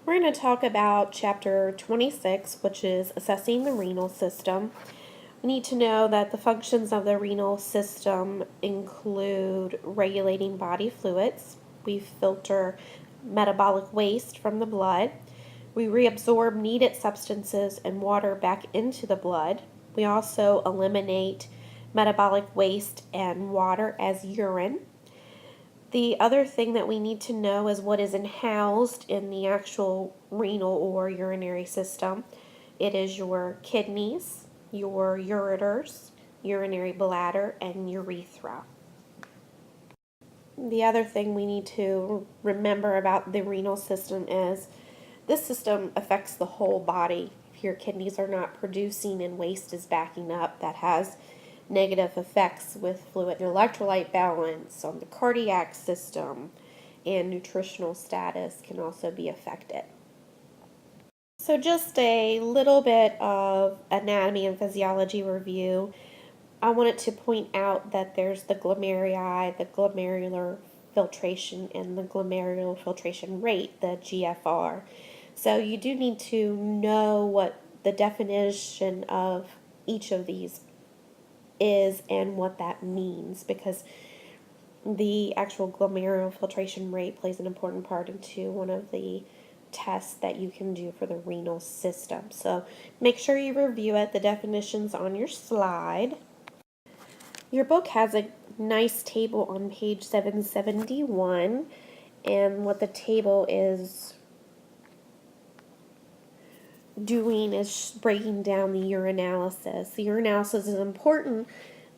We're going to talk about chapter 26, which is assessing the renal system. We need to know that the functions of the renal system include regulating body fluids. We filter metabolic waste from the blood. We reabsorb needed substances and water back into the blood. We also eliminate metabolic waste and water as urine. The other thing that we need to know is what is housed in the actual renal or urinary system. It is your kidneys, your ureters, urinary bladder, and urethra. The other thing we need to remember about the renal system is this system affects the whole body. If your kidneys are not producing and waste is backing up, that has negative effects with fluid and electrolyte balance on the cardiac system, and nutritional status can also be affected. So just a little bit of anatomy and physiology review. I wanted to point out that there's the glomeruli, the glomerular filtration, and the glomerular filtration rate, the GFR. So you do need to know what the definition of each of these is and what that means, because the actual glomerular filtration rate plays an important part into one of the tests that you can do for the renal system. So make sure you review it. The definition's on your slide. Your book has a nice table on page 771, and what the table is doing is breaking down the urinalysis. The urinalysis is an important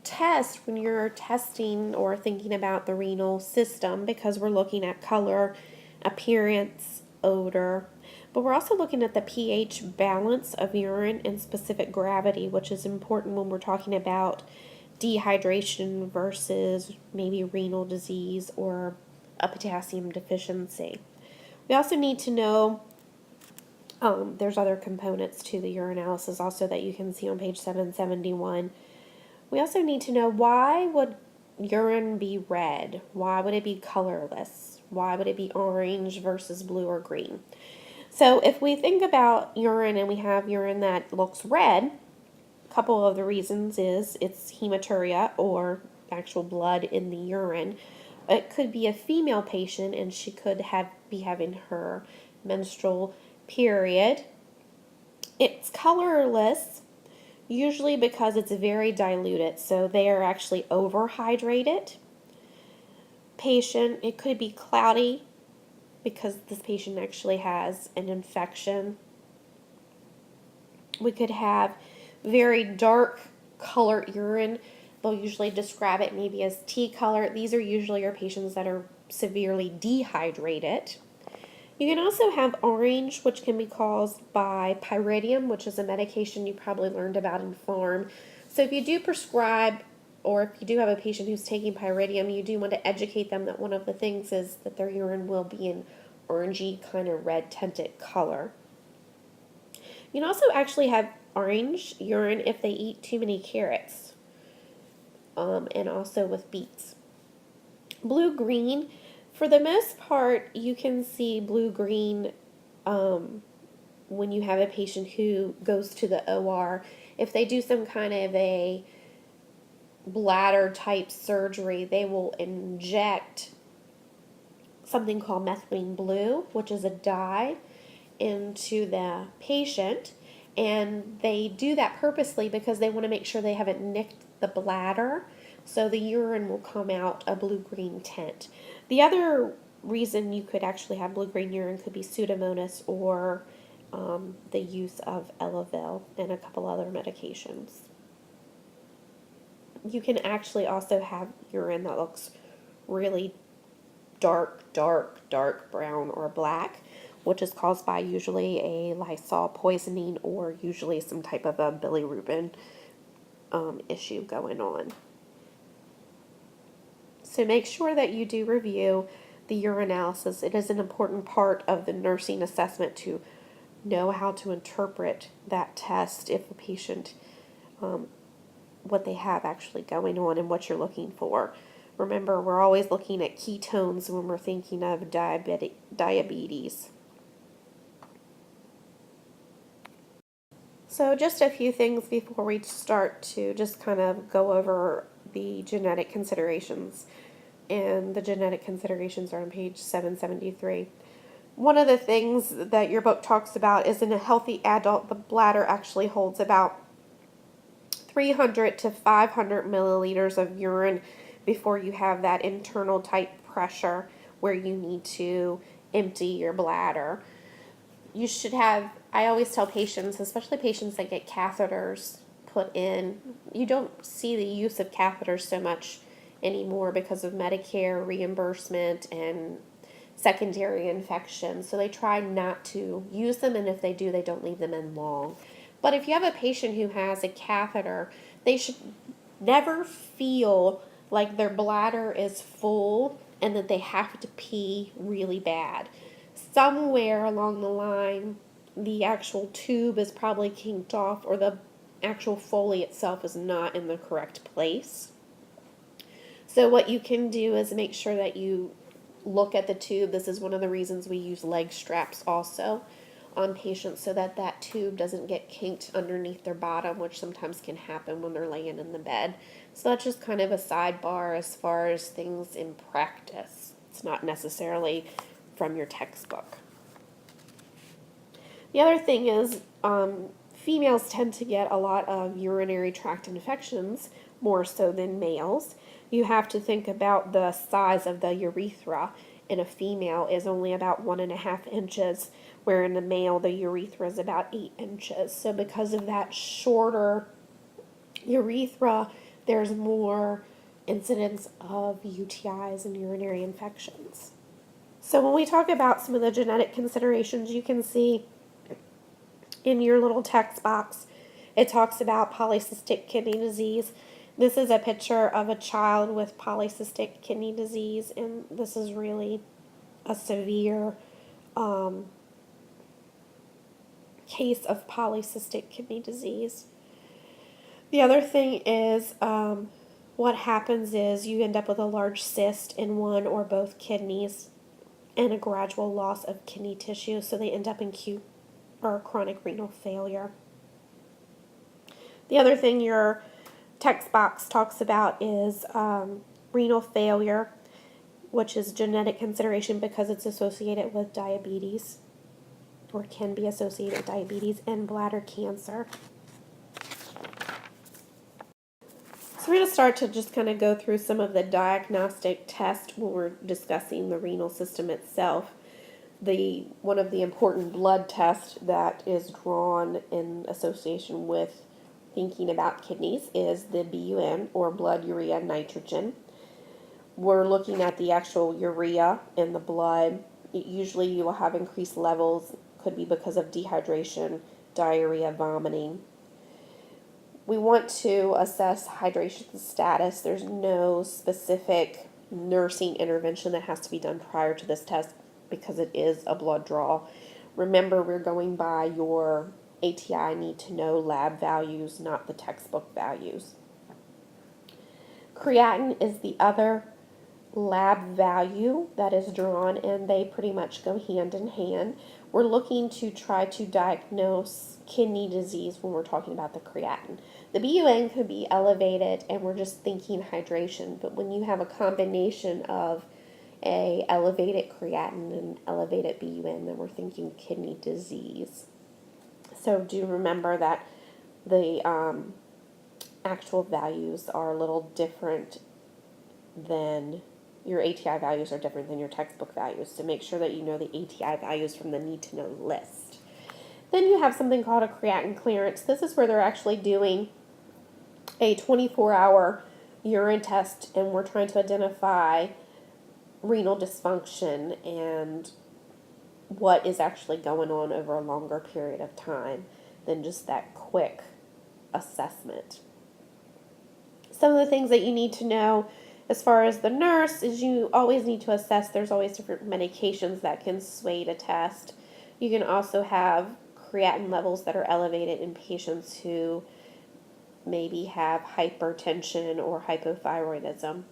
test when you're testing or thinking about the renal system, because we're looking at color, appearance, odor, but we're also looking at the pH balance of urine and specific gravity, which is important when we're talking about dehydration versus maybe renal disease or a potassium deficiency. We also need to know there's other components to the urinalysis also that you can see on page 771. We also need to know, why would urine be red? Why would it be colorless? Why would it be orange versus blue or green? So if we think about urine and we have urine that looks red, a couple of the reasons is it's hematuria, or actual blood in the urine. It could be a female patient and she could be having her menstrual period. It's colorless, usually because it's very diluted, so they are actually overhydrated. Patient, it could be cloudy because this patient actually has an infection. We could have very dark color urine. They'll usually describe it maybe as tea color. These are usually your patients that are severely dehydrated. You can also have orange, which can be caused by pyridium, which is a medication you probably learned about in pharm. So if you do prescribe, or if you do have a patient who's taking pyridium, you do want to educate them that one of the things is that their urine will be an orangey kind of red tinted color. You can also actually have orange urine if they eat too many carrots, and also with beets. Blue-green, for the most part, you can see blue-green when you have a patient who goes to the OR. If they do some kind of a bladder type surgery, they will inject something called methylene blue, which is a dye, into the patient, and they do that purposely because they want to make sure they haven't nicked the bladder, so the urine will come out a blue-green tint. The other reason you could actually have blue-green urine could be Pseudomonas, or the use of Elavil and a couple other medications. You can actually also have urine that looks really dark brown or black, which is caused by usually a Lysol poisoning or usually some type of a bilirubin issue going on. So make sure that you do review the urinalysis. It is an important part of the nursing assessment to know how to interpret that test if a patient, what they have actually going on and what you're looking for. Remember, we're always looking at ketones when we're thinking of diabetes. So just a few things before we start to just kind of go over the genetic considerations. And the genetic considerations are on page 773. One of the things that your book talks about is in a healthy adult, the bladder actually holds about 300 to 500 milliliters of urine before you have that internal type pressure where you need to empty your bladder. You should have, I always tell patients, especially patients that get catheters put in, you don't see the use of catheters so much anymore because of Medicare reimbursement and secondary infections. So they try not to use them, and if they do, they don't leave them in long. But if you have a patient who has a catheter, they should never feel like their bladder is full and that they have to pee really bad. Somewhere along the line, the actual tube is probably kinked off, or the actual Foley itself is not in the correct place. So what you can do is make sure that you look at the tube. This is one of the reasons we use leg straps also on patients, so that that tube doesn't get kinked underneath their bottom, which sometimes can happen when they're laying in the bed. So that's just kind of a sidebar as far as things in practice. It's not necessarily from your textbook. The other thing is females tend to get a lot of urinary tract infections, more so than males. You have to think about the size of the urethra in a female is only about 1.5 inches, where in a male the urethra is about 8 inches. So because of that shorter urethra, there's more incidence of UTIs and urinary infections. So when we talk about some of the genetic considerations, you can see in your little text box, it talks about polycystic kidney disease. This is a picture of a child with polycystic kidney disease, and this is really a severe case of polycystic kidney disease. The other thing is what happens is you end up with a large cyst in one or both kidneys and a gradual loss of kidney tissue, so they end up in acute or chronic renal failure. The other thing your text box talks about is renal failure, which is genetic consideration because it's associated with diabetes, or can be associated with diabetes, and bladder cancer. So we're going to start to just kind of go through some of the diagnostic tests when we're discussing the renal system itself. One of the important blood tests that is drawn in association with thinking about kidneys is the BUN, or blood urea nitrogen. We're looking at the actual urea in the blood. Usually you will have increased levels, could be because of dehydration, diarrhea, vomiting. We want to assess hydration status. There's no specific nursing intervention that has to be done prior to this test because it is a blood draw. Remember, we're going by your ATI need to know lab values, not the textbook values. Creatinine is the other lab value that is drawn, and they pretty much go hand in hand. We're looking to try to diagnose kidney disease when we're talking about the creatinine. The BUN could be elevated, and we're just thinking hydration, but when you have a combination of a elevated creatinine and elevated BUN, then we're thinking kidney disease. So do remember that the actual values are a little different than your ATI values are different than your textbook values. So make sure that you know the ATI values from the need to know list. Then you have something called a creatinine clearance. This is where they're actually doing a 24-hour urine test, and we're trying to identify renal dysfunction and what is actually going on over a longer period of time than just that quick assessment. Some of the things that you need to know as far as the nurse is you always need to assess. There's always different medications that can sway the test. You can also have creatinine levels that are elevated in patients who maybe have hypertension or hypothyroidism.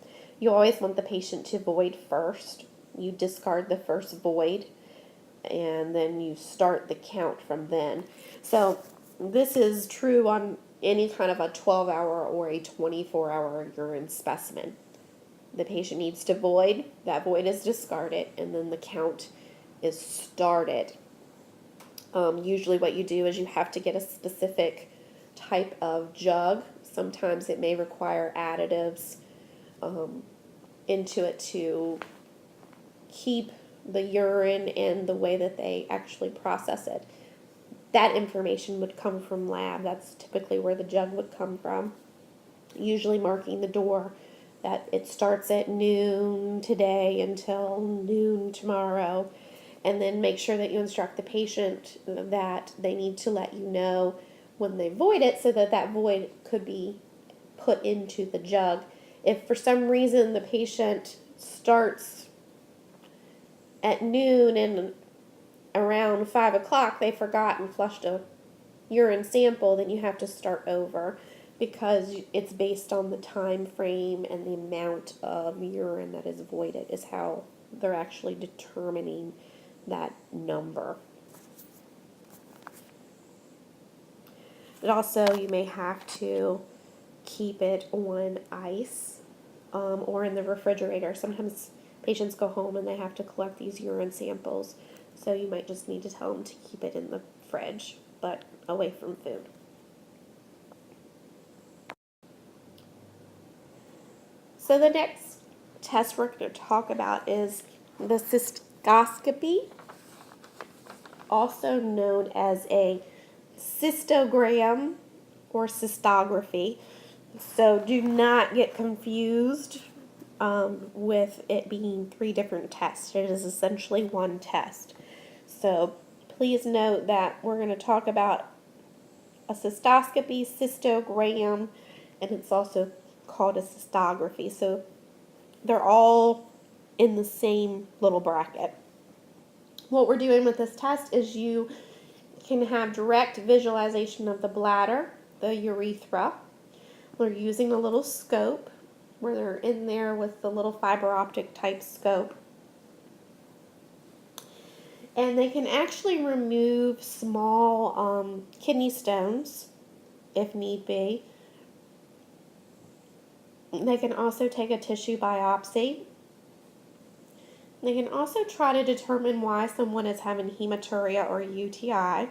You always want the patient to void first. You discard the first void, and then you start the count from then. So This is true on any kind of a 12-hour or a 24-hour urine specimen. The patient needs to void, that void is discarded, and then the count is started. Usually what you do is you have to get a specific type of jug. Sometimes it may require additives into it to keep the urine in the way that they actually process it. That information would come from lab. That's typically where the jug would come from. Usually marking the door that it starts at noon today until noon tomorrow. And then make sure that you instruct the patient that they need to let you know when they void it so that that void could be put into the jug. If for some reason the patient starts at noon and around 5 o'clock they forgot and flushed a urine sample, then you have to start over because it's based on the time frame and the amount of urine that is voided is how they're actually determining that number. But also you may have to keep it on ice or in the refrigerator. Sometimes patients go home and they have to collect these urine samples, so you might just need to tell them to keep it in the fridge, but away from food. So the next test we're going to talk about is the cystoscopy, also known as a cystogram or cystography. So do not get confused with it being 3 different tests. It is essentially one test. So please note that we're going to talk about a cystoscopy, cystogram, and it's also called a cystography. So they're all in the same little bracket. What we're doing with this test is you can have direct visualization of the bladder, the urethra. We're using a little scope where they're in there with the little fiber optic type scope. And they can actually remove small kidney stones if need be. They can also take a tissue biopsy. They can also try to determine why someone is having hematuria or UTI.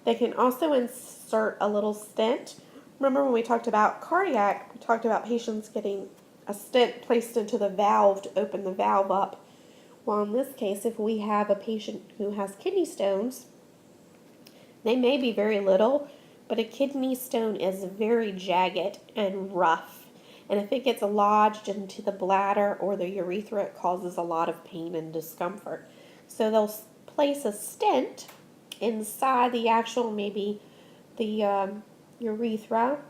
They can also insert a little stent. Remember when we talked about cardiac, we talked about patients getting a stent placed into the valve to open the valve up. Well, in this case, if we have a patient who has kidney stones, they may be very little, but a kidney stone is very jagged and rough. And if it gets lodged into the bladder or the urethra, it causes a lot of pain and discomfort. So they'll place a stent inside the actual, maybe the urethra,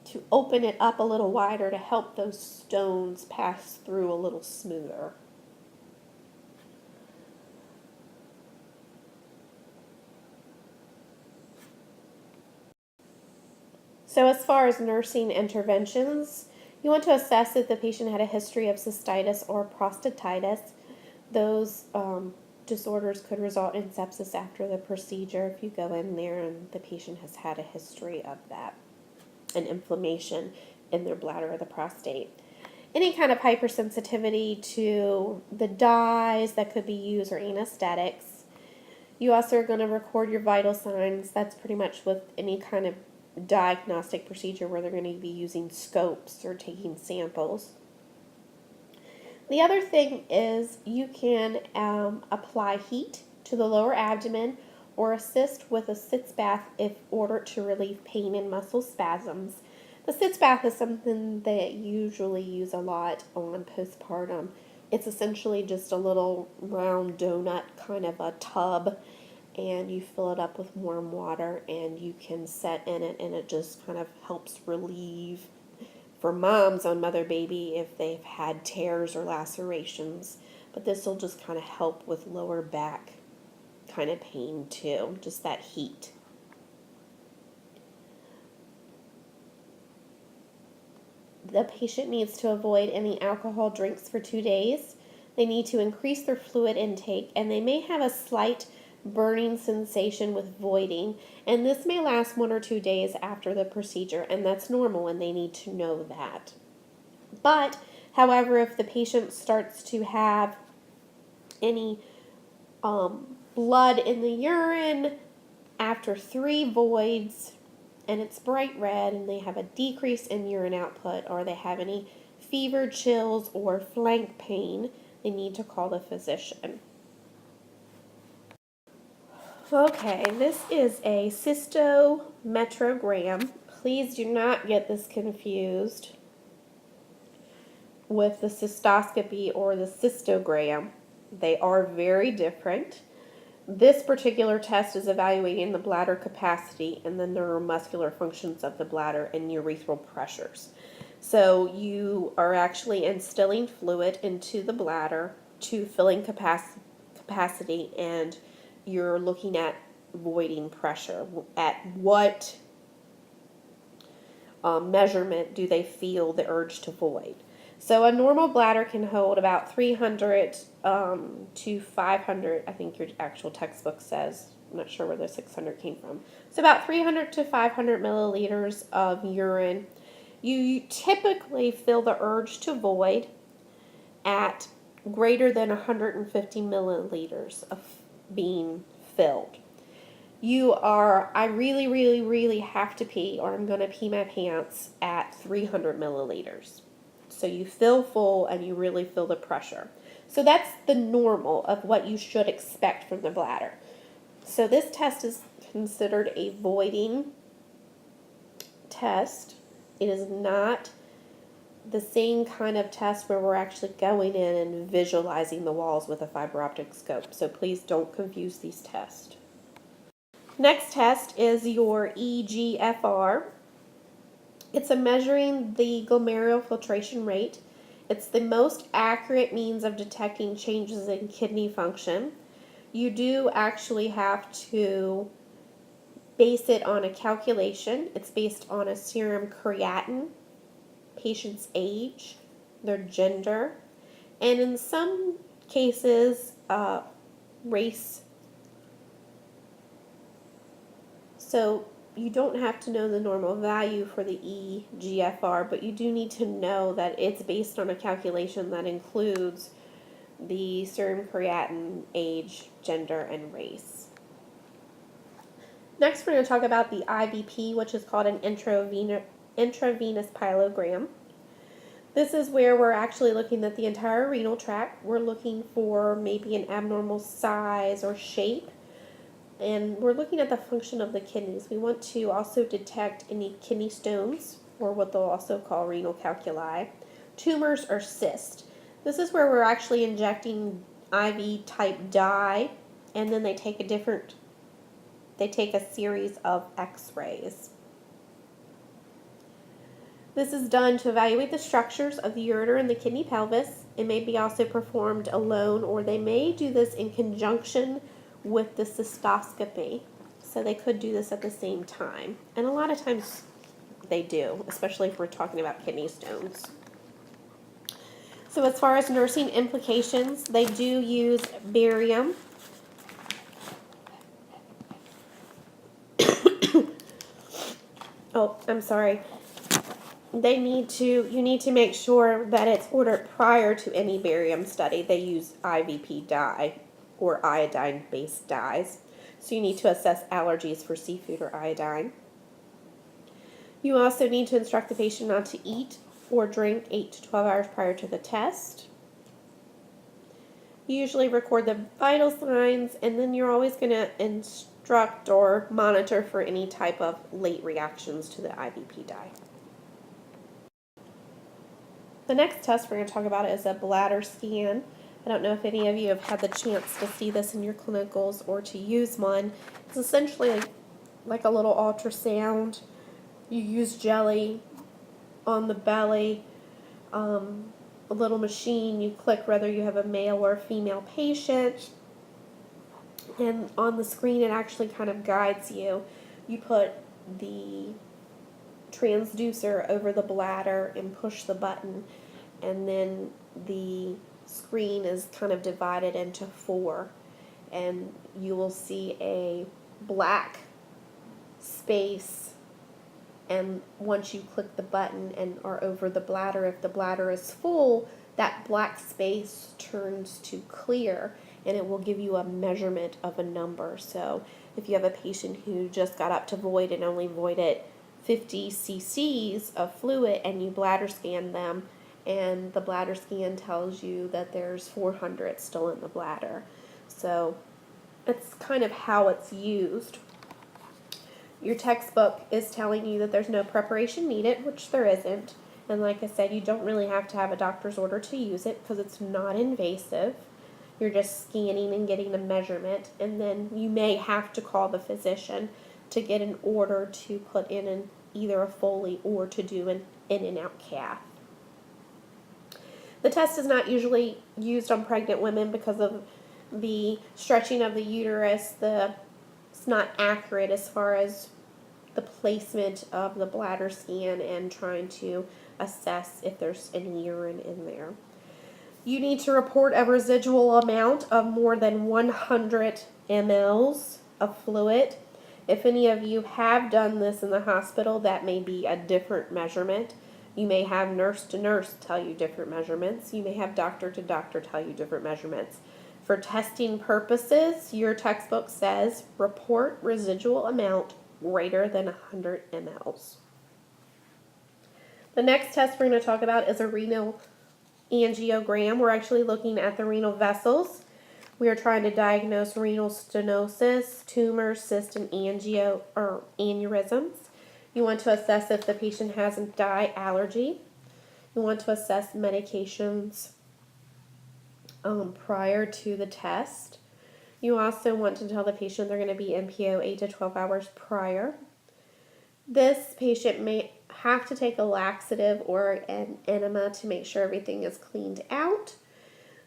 to open it up a little wider to help those stones pass through a little smoother. So as far as nursing interventions, you want to assess if the patient had a history of cystitis or prostatitis. Those disorders could result in sepsis after the procedure if you go in there and the patient has had a history of that, and inflammation in their bladder or the prostate. Any kind of hypersensitivity to the dyes that could be used or anesthetics. You also are going to record your vital signs. That's pretty much with any kind of diagnostic procedure where they're going to be using scopes or taking samples. The other thing is you can apply heat to the lower abdomen or assist with a sitz bath if ordered to relieve pain and muscle spasms. The sitz bath is something they usually use a lot on postpartum. It's essentially just a little round donut kind of a tub, and you fill it up with warm water and you can set in it, and it just kind of helps relieve for moms on mother baby if they've had tears or lacerations. But this will just kind of help with lower back kind of pain too, just that heat. The patient needs to avoid any alcohol drinks for 2 days. They need to increase their fluid intake, and they may have a slight burning sensation with voiding, and this may last 1 or 2 days after the procedure, and that's normal, and they need to know that. But, however, if the patient starts to have any blood in the urine after 3 voids, and it's bright red, and they have a decrease in urine output, or they have any fever, chills, or flank pain, they need to call the physician. Okay, this is a cystometrogram. Please do not get this confused with the cystoscopy or the cystogram. They are very different. This particular test is evaluating the bladder capacity and the neuromuscular functions of the bladder and urethral pressures. So you are actually instilling fluid into the bladder to filling capacity, and you're looking at voiding pressure. At what measurement do they feel the urge to void? So a normal bladder can hold about 300 to 500, I think your actual textbook says. I'm not sure where the 600 came from. So about 300 to 500 milliliters of urine. You typically feel the urge to void at greater than 150 milliliters of being filled. I really, really, really have to pee, or I'm going to pee my pants at 300 milliliters. So you feel full and you really feel the pressure. So that's the normal of what you should expect from the bladder. So this test is considered a voiding test. It is not the same kind of test where we're actually going in and visualizing the walls with a fiber optic scope. So please don't confuse these tests. Next test is your EGFR. It's a measuring the glomerular filtration rate. It's the most accurate means of detecting changes in kidney function. You do actually have to base it on a calculation. It's based on a serum creatinine, patient's age, their gender, and in some cases, race. So you don't have to know the normal value for the EGFR, but you do need to know that it's based on a calculation that includes the serum creatinine, age, gender, and race. Next, we're going to talk about the IVP, which is called an intravenous pyelogram. This is where we're actually looking at the entire renal tract. We're looking for maybe an abnormal size or shape, and we're looking at the function of the kidneys. We want to also detect any kidney stones, or what they'll also call renal calculi, tumors, or cysts. This is where we're actually injecting IV type dye, and then they take a series of x-rays. This is done to evaluate the structures of the ureter and the kidney pelvis. It may be also performed alone, or they may do this in conjunction with the cystoscopy. So they could do this at the same time. And a lot of times they do, especially if we're talking about kidney stones. So as far as nursing implications, they do use barium. Oh, I'm sorry. You need to make sure that it's ordered prior to any barium study. They use IVP dye or iodine-based dyes. So you need to assess allergies for seafood or iodine. You also need to instruct the patient not to eat or drink 8 to 12 hours prior to the test. You usually record the vital signs, and then you're always going to instruct or monitor for any type of late reactions to the IVP dye. The next test we're going to talk about is a bladder scan. I don't know if any of you have had the chance to see this in your clinicals or to use one. It's essentially like a little ultrasound. You use jelly on the belly, a little machine. You click whether you have a male or a female patient, and on the screen it actually kind of guides you. You put the transducer over the bladder and push the button, and then the screen is kind of divided into 4, and you will see a black space, and once you click the button and are over the bladder, if the bladder is full, that black space turns to clear, and it will give you a measurement of a number. So if you have a patient who just got up to void and only voided 50 cc's of fluid, and you bladder scan them, and the bladder scan tells you that there's 400 still in the bladder. So it's kind of how it's used. Your textbook is telling you that there's no preparation needed, which there isn't. And like I said, you don't really have to have a doctor's order to use it because it's not invasive. You're just scanning and getting a measurement, and then you may have to call the physician to get an order to put in either a Foley or to do an in and out cath. The test is not usually used on pregnant women because of the stretching of the uterus. It's not accurate as far as the placement of the bladder scan and trying to assess if there's any urine in there. You need to report a residual amount of more than 100 mLs of fluid. If any of you have done this in the hospital, that may be a different measurement. You may have nurse to nurse tell you different measurements. You may have doctor to doctor tell you different measurements. For testing purposes, your textbook says report residual amount greater than 100 mLs. The next test we're going to talk about is a renal angiogram. We're actually looking at the renal vessels. We are trying to diagnose renal stenosis, tumors, cysts, and aneurysms. You want to assess if the patient has a dye allergy. You want to assess medications prior to the test. You also want to tell the patient they're going to be NPO 8 to 12 hours prior. This patient may have to take a laxative or an enema to make sure everything is cleaned out.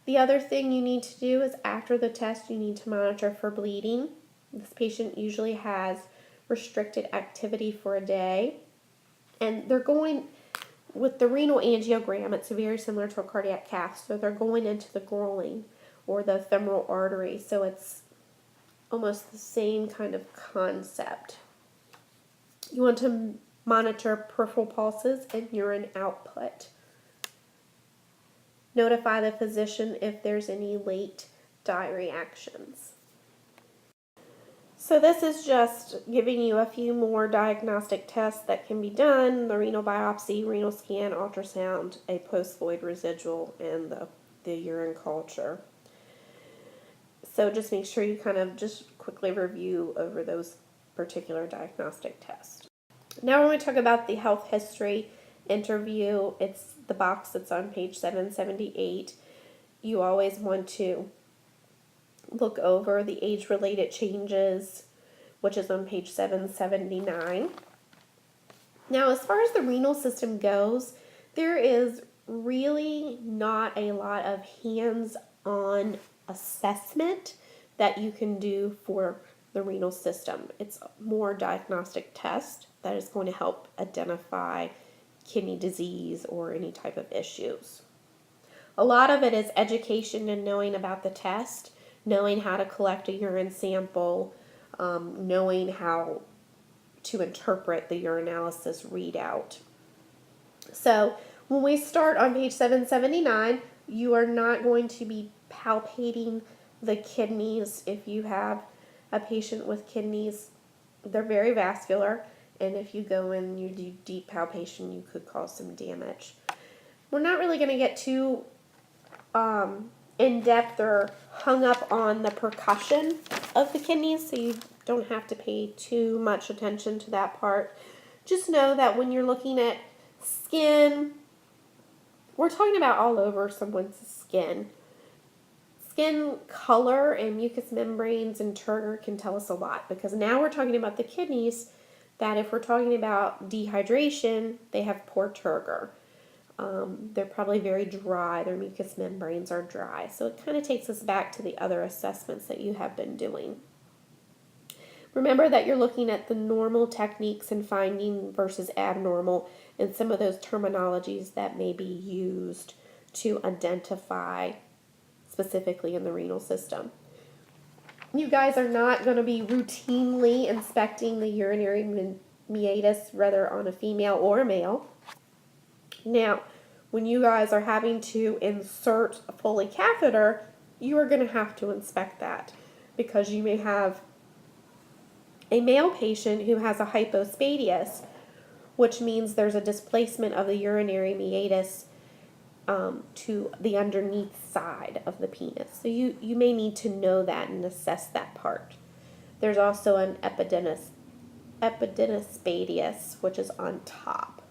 The other thing you need to do is after the test, you need to monitor for bleeding. This patient usually has restricted activity for a day. And they're going, with the renal angiogram, it's very similar to a cardiac cath. So they're going into the groin or the femoral artery. So it's almost the same kind of concept. You want to monitor peripheral pulses and urine output. Notify the physician if there's any late dye reactions. So this is just giving you a few more diagnostic tests that can be done: the renal biopsy, renal scan, ultrasound, a post-void residual, and the urine culture. So just make sure you kind of just quickly review over those particular diagnostic tests. Now we're going to talk about the health history interview. It's the box that's on page 778. You always want to look over the age-related changes, which is on page 779. Now, as far as the renal system goes, there is really not a lot of hands-on assessment that you can do for the renal system. It's more diagnostic test that is going to help identify kidney disease or any type of issues. A lot of it is education and knowing about the test, knowing how to collect a urine sample, knowing how to interpret the urinalysis readout. So when we start on page 779, you are not going to be palpating the kidneys. If you have a patient with kidneys, they're very vascular, and if you go in and you do deep palpation, you could cause some damage. We're not really going to get too in-depth or hung up on the percussion of the kidneys, so you don't have to pay too much attention to that part. Just know that when you're looking at skin, we're talking about all over someone's skin. Skin color and mucous membranes and turgor can tell us a lot, because now we're talking about the kidneys, that if we're talking about dehydration, they have poor turgor. They're probably very dry. Their mucous membranes are dry. So it kind of takes us back to the other assessments that you have been doing. Remember that you're looking at the normal techniques and finding versus abnormal, and some of those terminologies that may be used to identify specifically in the renal system. You guys are not going to be routinely inspecting the urinary meatus, whether on a female or a male. Now, when you guys are having to insert a Foley catheter, you are going to have to inspect that because you may have a male patient who has a hypospadias, which means there's a displacement of the urinary meatus to the underneath side of the penis. So you may need to know that and assess that part. There's also an epididyspadias, which is on top.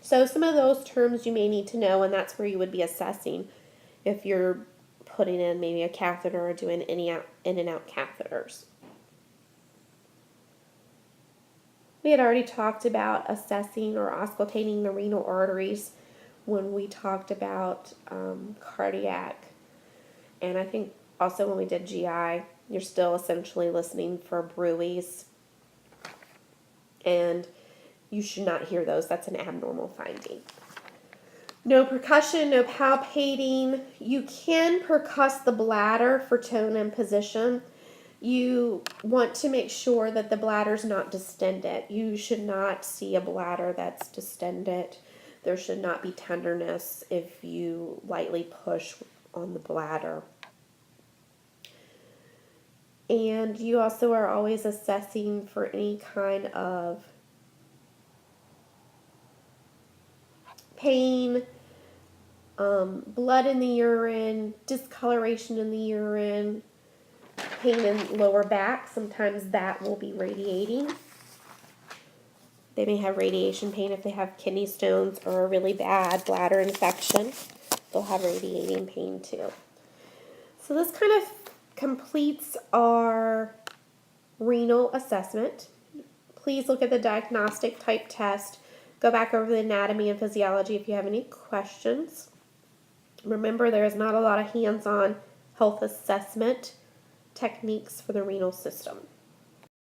So some of those terms you may need to know, and that's where you would be assessing if you're putting in maybe a catheter or doing any in and out catheters. We had already talked about assessing or auscultating the renal arteries when we talked about cardiac, and I think also when we did GI, you're still essentially listening for bruits, and you should not hear those. That's an abnormal finding. No percussion, no palpating. You can percuss the bladder for tone and position. You want to make sure that the bladder's not distended. You should not see a bladder that's distended. There should not be tenderness if you lightly push on the bladder. And you also are always assessing for any kind of pain, blood in the urine, discoloration in the urine, pain in lower back. Sometimes that will be radiating. They may have radiation pain if they have kidney stones or a really bad bladder infection. They'll have radiating pain too. So this kind of completes our renal assessment. Please look at the diagnostic type test. Go back over the anatomy and physiology if you have any questions. Remember, there is not a lot of hands-on health assessment techniques for the renal system.